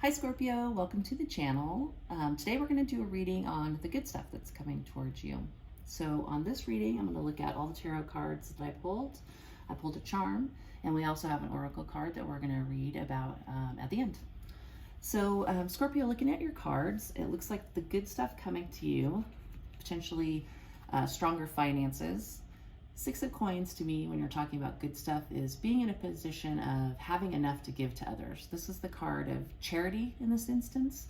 Hi Scorpio, welcome to the channel. Today we're going to do a reading on the good stuff that's coming towards you. So on this reading, I'm going to look at all the tarot cards that I pulled. I pulled a charm, and we also have an oracle card that we're going to read about at the end. So Scorpio, looking at your cards, it looks like the good stuff coming to you, potentially stronger finances. Six of Coins to me, when you're talking about good stuff, is being in a position of having enough to give to others. This is the card of charity in this instance.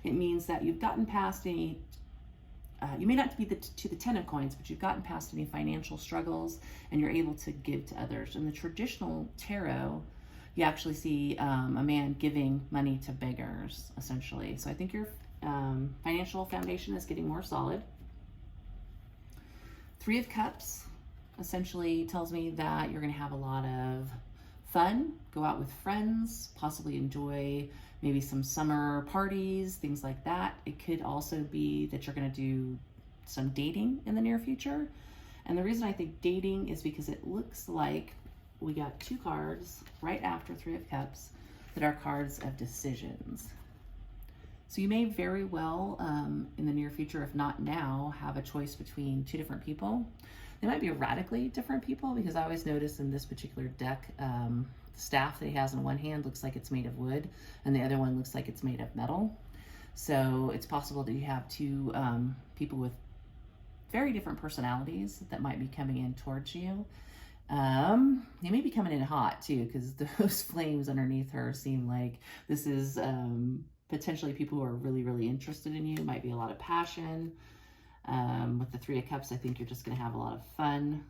It means that you've gotten past any, you may not be to the Ten of Coins, but you've gotten past any financial struggles and you're able to give to others. In the traditional tarot, you actually see a man giving money to beggars, essentially. So I think your financial foundation is getting more solid. Three of Cups essentially tells me that you're going to have a lot of fun, go out with friends, possibly enjoy maybe some summer parties, things like that. It could also be that you're going to do some dating in the near future. And the reason I think dating is because it looks like we got two cards right after Three of Cups that are cards of decisions. So you may very well, in the near future, if not now, have a choice between two different people. They might be radically different people, because I always notice in this particular deck, the staff that he has in one hand looks like it's made of wood, and the other one looks like it's made of metal. So it's possible that you have two people with very different personalities that might be coming in towards you. They may be coming in hot too, because those flames underneath her seem like this is potentially people who are really, really interested in you. Might be a lot of passion. With the Three of Cups, I think you're just going to have a lot of fun.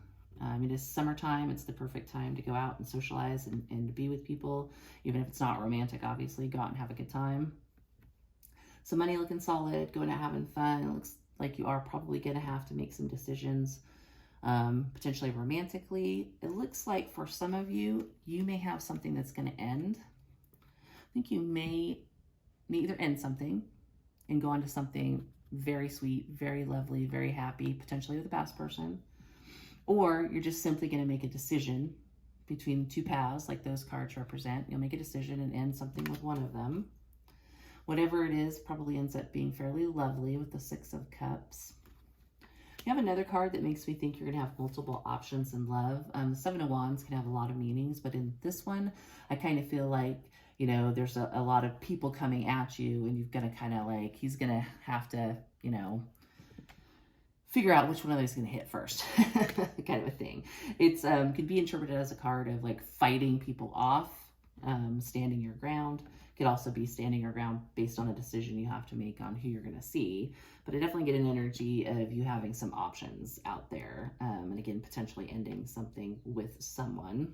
It is summertime. It's the perfect time to go out and socialize and be with people, even if it's not romantic, obviously. Go out and have a good time. So money looking solid, going out having fun. It looks like you are probably going to have to make some decisions, potentially romantically. It looks like for some of you, you may have something that's going to end. I think you may either end something and go on to something very sweet, very lovely, very happy, potentially with a past person, or you're just simply going to make a decision between two paths like those cards represent. You'll make a decision and end something with one of them. Whatever it is probably ends up being fairly lovely with the Six of Cups. You have another card that makes me think you're going to have multiple options in love. The Seven of Wands can have a lot of meanings, but in this one, I kind of feel like, you know, there's a lot of people coming at you, and you've got to kind of like, he's going to have to, you know, figure out which one of those is going to hit first, kind of a thing. It's could be interpreted as a card of like fighting people off, standing your ground. Could also be standing your ground based on a decision you have to make on who you're going to see. But I definitely get an energy of you having some options out there. And again, potentially ending something with someone.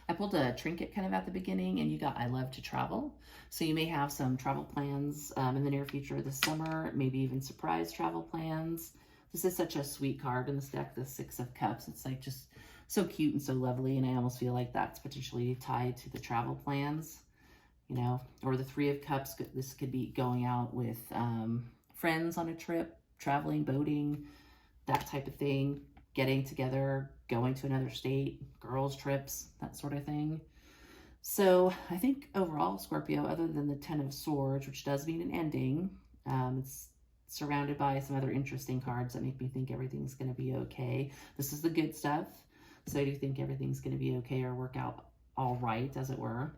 I pulled a trinket kind of at the beginning, and you got I love to travel. So you may have some travel plans in the near future this summer, maybe even surprise travel plans. This is such a sweet card in this deck, the Six of Cups. It's like just so cute and so lovely, and I almost feel like that's potentially tied to the travel plans, you know, or the Three of Cups. This could be going out with friends on a trip, traveling, boating, that type of thing, getting together, going to another state, girls' trips, that sort of thing. So I think overall, Scorpio, other than the Ten of Swords, which does mean an ending, it's surrounded by some other interesting cards that make me think everything's going to be okay. This is the good stuff. So I do think everything's going to be okay, or work out all right, as it were.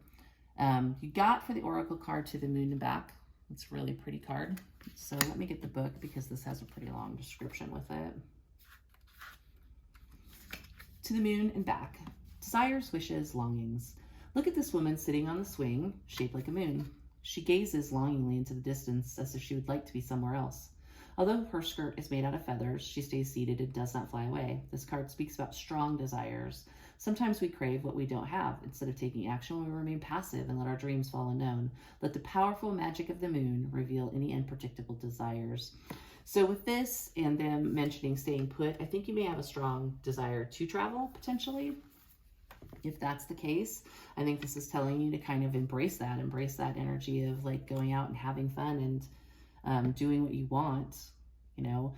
You got for the Oracle card To the Moon and Back. It's a really pretty card. So let me get the book, because this has a pretty long description with it. To the Moon and Back. Desires, wishes, longings. Look at this woman sitting on the swing, shaped like a moon. She gazes longingly into the distance, as if she would like to be somewhere else. Although her skirt is made out of feathers, she stays seated and does not fly away. This card speaks about strong desires. Sometimes we crave what we don't have. Instead of taking action, we remain passive and let our dreams fall unknown. Let the powerful magic of the moon reveal any unpredictable desires. So with this and them mentioning staying put, I think you may have a strong desire to travel, potentially. If that's the case, I think this is telling you to kind of embrace that energy of like going out and having fun and doing what you want, you know.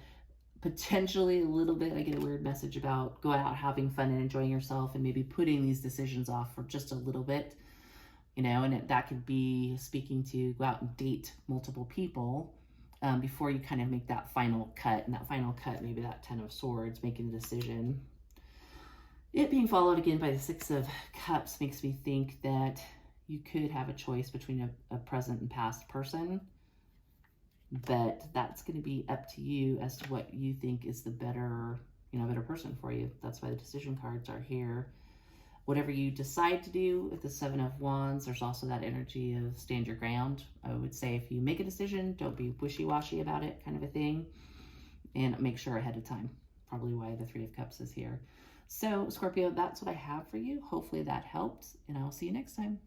Potentially a little bit, I get a weird message about go out having fun and enjoying yourself, and maybe putting these decisions off for just a little bit. you know, and that could be speaking to go out and date multiple people before you kind of make that final cut. And that final cut, maybe that 10 of Swords, making a decision. It being followed again by the 6 of Cups makes me think that you could have a choice between a present and past person, but that's going to be up to you as to what you think is the better, you know, better person for you. That's why the decision cards are here. Whatever you decide to do with the 7 of Wands, there's also that energy of stand your ground. I would say if you make a decision, don't be wishy-washy about it, kind of a thing, and make sure ahead of time. Probably why the 3 of Cups is here. So, Scorpio, that's what I have for you. Hopefully that helped, and I'll see you next time.